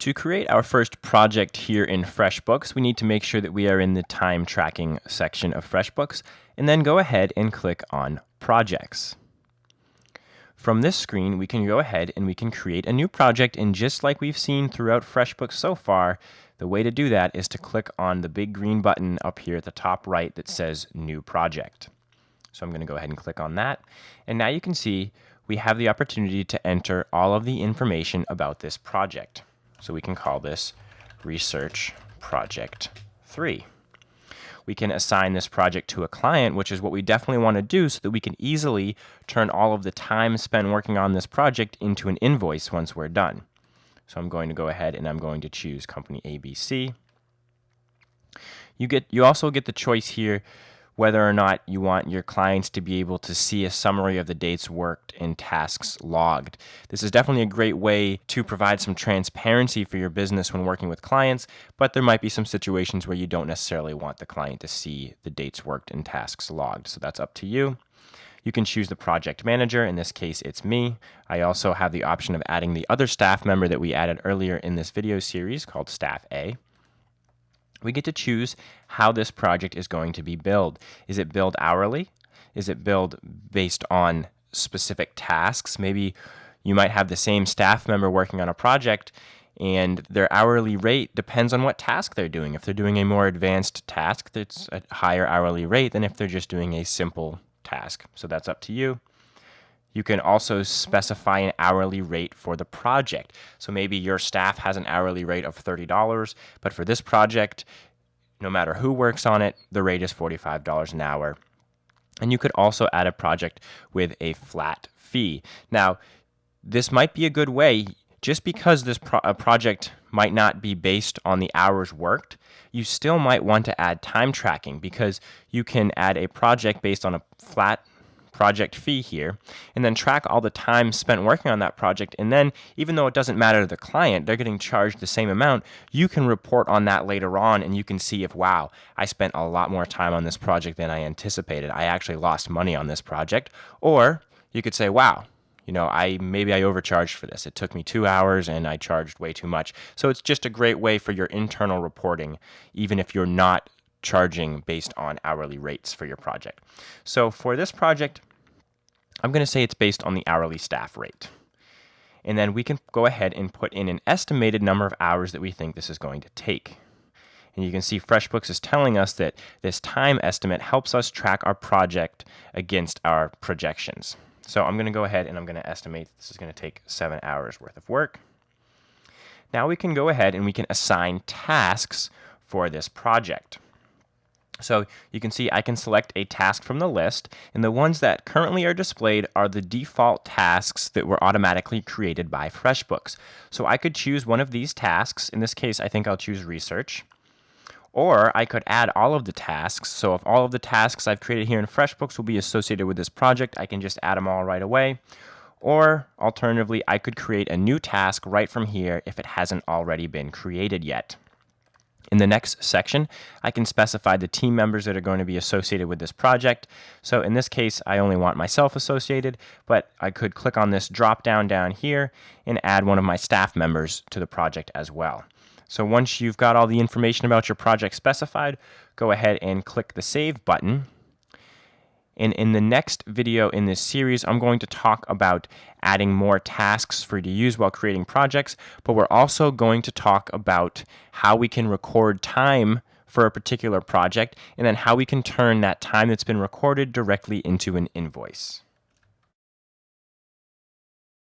To create our first project here in Freshbooks, we need to make sure that we are in the time tracking section of Freshbooks, and then go ahead and click on Projects. From this screen, we can go ahead and we can create a new project, and just like we've seen throughout Freshbooks so far, the way to do that is to click on the big green button up here at the top right that says New Project. So I'm going to go ahead and click on that, and now you can see we have the opportunity to enter all of the information about this project. So we can call this Research Project 3. We can assign this project to a client, which is what we definitely want to do so that we can easily turn all of the time spent working on this project into an invoice once we're done. So I'm going to go ahead and I'm going to choose Company ABC. You also get the choice here whether or not you want your clients to be able to see a summary of the dates worked and tasks logged. This is definitely a great way to provide some transparency for your business when working with clients, but there might be some situations where you don't necessarily want the client to see the dates worked and tasks logged, so that's up to you. You can choose the project manager. In this case, it's me. I also have the option of adding the other staff member that we added earlier in this video series called Staff A. We get to choose how this project is going to be billed. Is it billed hourly? Is it billed based on specific tasks? Maybe you might have the same staff member working on a project and their hourly rate depends on what task they're doing. If they're doing a more advanced task, that's a higher hourly rate than if they're just doing a simple task. So that's up to you. You can also specify an hourly rate for the project. So maybe your staff has an hourly rate of $30, but for this project, no matter who works on it, the rate is $45 an hour. And you could also add a project with a flat fee. Now, this might be a good way, just because this project might not be based on the hours worked, you still might want to add time tracking, because you can add a project based on a flat project fee here, and then track all the time spent working on that project, and then even though it doesn't matter to the client, they're getting charged the same amount, you can report on that later on, and you can see if, wow, I spent a lot more time on this project than I anticipated. I actually lost money on this project. Or you could say, wow, maybe I overcharged for this. It took me 2 hours and I charged way too much. So it's just a great way for your internal reporting, even if you're not charging based on hourly rates for your project. So for this project, I'm going to say it's based on the hourly staff rate. And then we can go ahead and put in an estimated number of hours that we think this is going to take. And you can see FreshBooks is telling us that this time estimate helps us track our project against our projections. So I'm going to go ahead and I'm going to estimate this is going to take 7 hours worth of work. Now we can go ahead and we can assign tasks for this project. So you can see I can select a task from the list, and the ones that currently are displayed are the default tasks that were automatically created by FreshBooks. So I could choose one of these tasks. In this case, I think I'll choose Research. Or I could add all of the tasks. So if all of the tasks I've created here in FreshBooks will be associated with this project, I can just add them all right away. Or alternatively, I could create a new task right from here if it hasn't already been created yet. In the next section, I can specify the team members that are going to be associated with this project. So in this case, I only want myself associated, but I could click on this drop down here and add one of my staff members to the project as well. So once you've got all the information about your project specified, go ahead and click the Save button. And in the next video in this series, I'm going to talk about adding more tasks for you to use while creating projects, but we're also going to talk about how we can record time for a particular project, and then how we can turn that time that's been recorded directly into an invoice.